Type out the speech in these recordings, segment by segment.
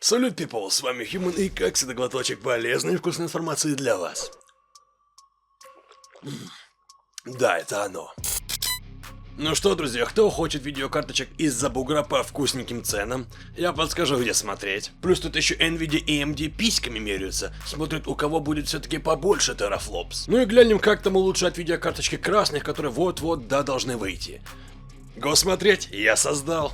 Салют, people, с вами Human, и как всегда глоточек полезной и вкусной информации для вас. Да, это оно. Ну что, друзья, кто хочет видеокарточек из-за бугра по вкусненьким ценам, я подскажу, где смотреть. Плюс тут еще Nvidia и AMD письками меряются, смотрят, у кого будет все-таки побольше терафлопс. Ну и глянем, как там улучшать видеокарточки красных, которые вот-вот, да, должны выйти. Го смотреть, я создал.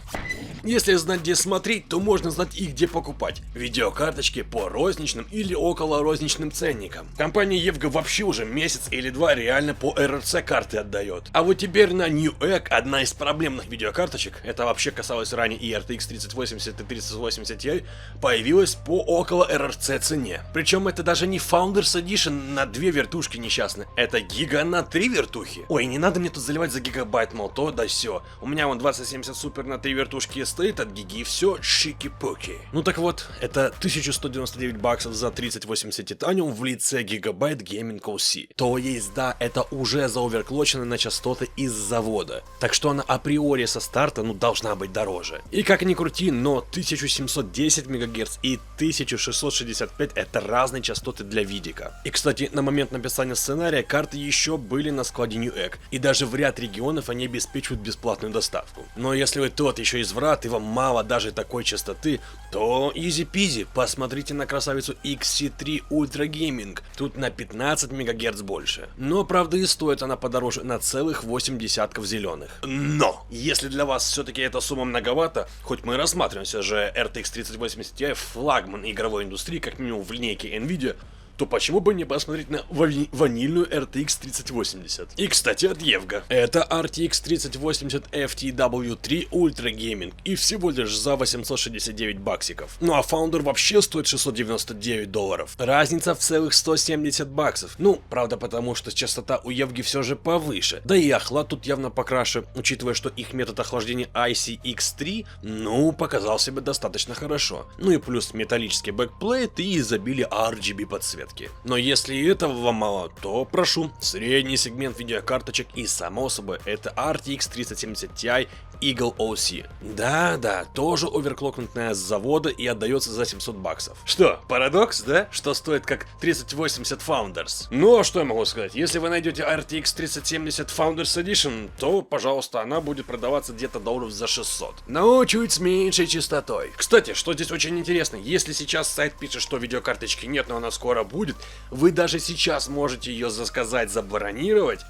Если знать, где смотреть, то можно знать и где покупать видеокарточки по розничным или около розничным ценникам. Компания Евга вообще уже месяц или два реально по RRC карты отдает. А вот теперь на Newegg одна из проблемных видеокарточек, это вообще касалось ранее и RTX 3080 и 3080 Ti, появилась по около RRC цене. Причем это даже не Founders Edition на 2 вертушки несчастные, это гига на 3 вертухи. Ой, не надо мне тут заливать за гигабайт, мол, то да сё. У меня вон 2070 Super на 3 вертушки стоит от гиги, и все шики-пуки. Ну так вот, это 1199 баксов за 3080 Titanium в лице Gigabyte Gaming OC. То есть, да, это уже заоверклочено на частоты из завода. Так что она априори со старта, ну, должна быть дороже. И как ни крути, но 1710 МГц и 1665 это разные частоты для видика. И, кстати, на момент написания сценария карты еще были на складе Newegg, и даже в ряд регионов они обеспечивают бесплатную доставку. Но если вы тот еще изврат и вам мало даже такой частоты, то изи-пизи, посмотрите на красавицу XC3 Ultra Gaming, тут на 15 МГц больше. Но правда и стоит она подороже на целых 8 десятков зеленых. Но, если для вас все-таки эта сумма многовато, хоть мы рассматриваем все же RTX 3080 Ti флагман игровой индустрии, как минимум в линейке Nvidia, то почему бы не посмотреть на ванильную RTX 3080? И, кстати, от Евга. Это RTX 3080 FTW3 Ultra Gaming, и всего лишь за 869 баксиков. Ну а Founder вообще стоит 699 долларов. Разница в целых 170 баксов. Ну, правда, потому что частота у Евги все же повыше. Да и охлад тут явно покраше, учитывая, что их метод охлаждения ICX3, ну, показал себя достаточно хорошо. Ну и плюс металлический бэкплейт и изобилие RGB подсветки. Но если и этого вам мало, то прошу, средний сегмент видеокарточек, и само собой это RTX 3070 Ti Eagle OC. Да-да, тоже оверклокнутая с завода и отдается за 700 баксов. Что, парадокс, да? Что стоит как 3080 Founders? Ну а что я могу сказать? Если вы найдете RTX 3070 Founders Edition, то, пожалуйста, она будет продаваться где-то долларов за 600. Но чуть с меньшей частотой. Кстати, что здесь очень интересно, если сейчас сайт пишет, что видеокарточки нет, но она скоро будет, вы даже сейчас можете ее заказать, забронировать,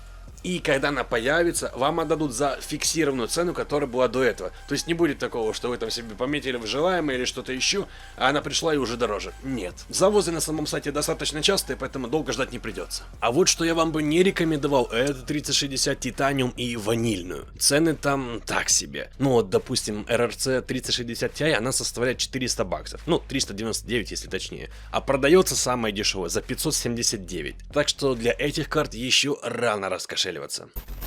и когда она появится, вам отдадут за фиксированную цену, которая была до этого. То есть не будет такого, что вы там себе пометили в желаемое или что-то еще, а она пришла и уже дороже. Нет. Завозы на самом сайте достаточно частые, поэтому долго ждать не придется. А вот что я вам бы не рекомендовал, это 3060 Titanium и ванильную. Цены там так себе. Ну вот, допустим, RRC 3060 Ti, она составляет 400 баксов. Ну, 399, если точнее. А продается самая дешевая за 579. Так что для этих карт еще рано раскошеливаться.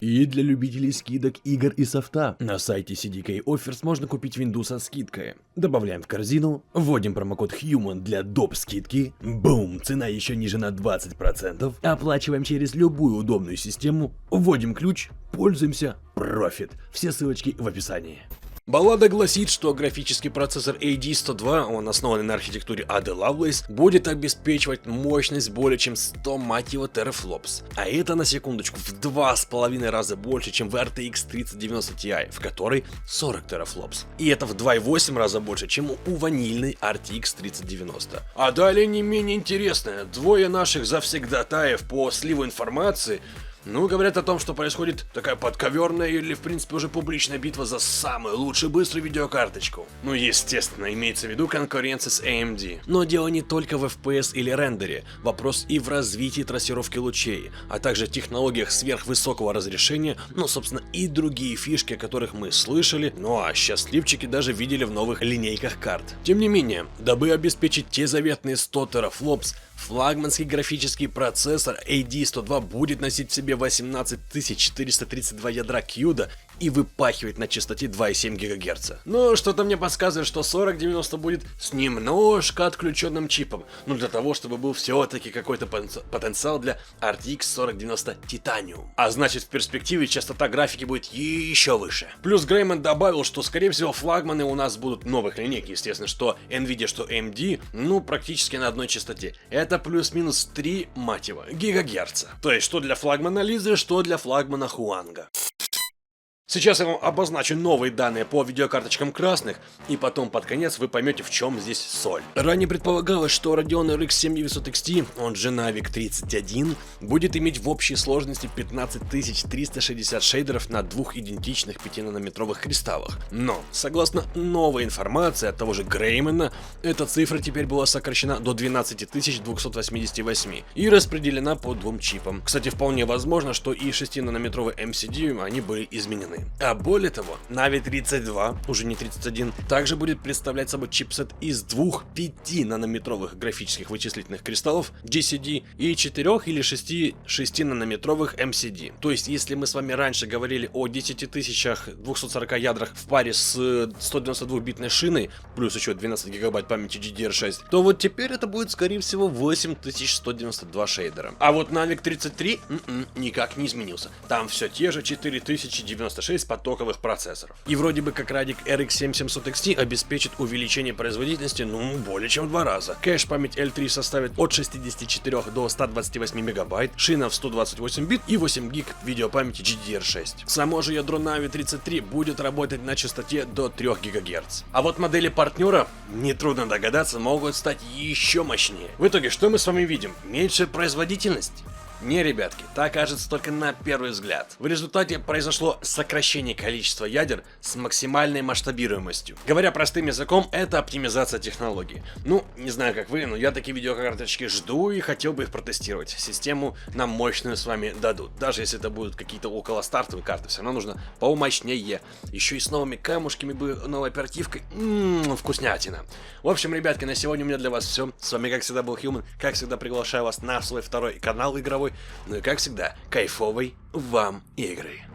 И для любителей скидок, игр и софта на сайте CDK Offers можно купить винду со скидкой. Добавляем в корзину, вводим промокод HUMAN для доп скидки, бум, цена еще ниже на 20%, оплачиваем через любую удобную систему, вводим ключ, пользуемся, профит. Все ссылочки в описании. Баллада гласит, что графический процессор AD102, он основан на архитектуре Ada Lovelace, будет обеспечивать мощность более чем 100, мать его, терафлопс. А это, на секундочку, в 2,5 раза больше, чем в RTX 3090 Ti, в которой 40 терафлопс. И это в 2,8 раза больше, чем у ванильной RTX 3090. А далее не менее интересное, двое наших завсегдатаев по сливу информации, ну, говорят о том, что происходит такая подковерная или, в принципе, уже публичная битва за самую лучшую быструю видеокарточку. Ну, естественно, имеется в виду конкуренция с AMD. Но дело не только в FPS или рендере. Вопрос и в развитии трассировки лучей, а также технологиях сверхвысокого разрешения, ну, собственно, и другие фишки, о которых мы слышали, ну а счастливчики даже видели в новых линейках карт. Тем не менее, дабы обеспечить те заветные 100 терафлопс, флагманский графический процессор AD102 будет носить в себе 18432 ядра CUDA и выпахивает на частоте 2,7 ГГц. Но что-то мне подсказывает, что 4090 будет с немножко отключенным чипом. Ну, для того, чтобы был все-таки какой-то потенциал для RTX 4090 Titanium. А значит, в перспективе частота графики будет еще выше. Плюс Грейман добавил, что, скорее всего, флагманы у нас будут новых линейок, естественно, что Nvidia, что AMD, ну, практически на одной частоте. Это плюс-минус 3, мать его, гигагерца. То есть, что для флагмана Лизы, что для флагмана Хуанга. Сейчас я вам обозначу новые данные по видеокарточкам красных, и потом под конец вы поймете, в чем здесь соль. Ранее предполагалось, что Radeon RX 7900 XT, он же Navic 31, будет иметь в общей сложности 15360 шейдеров на двух идентичных 5-нанометровых кристаллах. Но, согласно новой информации от того же Греймана, эта цифра теперь была сокращена до 12288 и распределена по двум чипам. Кстати, вполне возможно, что и 6-нанометровые MCD, они были изменены. А более того, Navi 32, уже не 31, также будет представлять собой чипсет из двух 5-нанометровых графических вычислительных кристаллов GCD и 4 или 6-нанометровых MCD. То есть, если мы с вами раньше говорили о 10240 ядрах в паре с 192-битной шиной, плюс еще 12 гигабайт памяти GDDR6, то вот теперь это будет, скорее всего, 8192 шейдера. А вот Navic 33 никак не изменился. Там все те же 4096 потоковых процессоров. И вроде бы как Radix RX 7700 XT обеспечит увеличение производительности, ну, более чем в 2 раза. Кэш-память L3 составит от 64 до 128 мегабайт, шина в 128 бит и 8 гиг видеопамяти GDDR6. Само же ядро Navi 33 будет работать на частоте до 3 ГГц. А вот модели партнера, нетрудно догадаться, могут стать еще мощнее. В итоге, что мы с вами видим? Меньшая производительность? Не, ребятки, так кажется только на первый взгляд. В результате произошло сокращение количества ядер с максимальной масштабируемостью. Говоря простым языком, это оптимизация технологий. Ну, не знаю как вы, но я такие видеокарточки жду и хотел бы их протестировать. Систему нам мощную с вами дадут. Даже если это будут какие-то около стартовые карты, все равно нужно помощнее. Еще и с новыми камушками бы, новой оперативкой. Вкуснятина. В общем, ребятки, на сегодня у меня для вас все. С вами, как всегда, был Human. Как всегда, приглашаю вас на свой второй канал игровой. Ну и как всегда, кайфовой вам игры.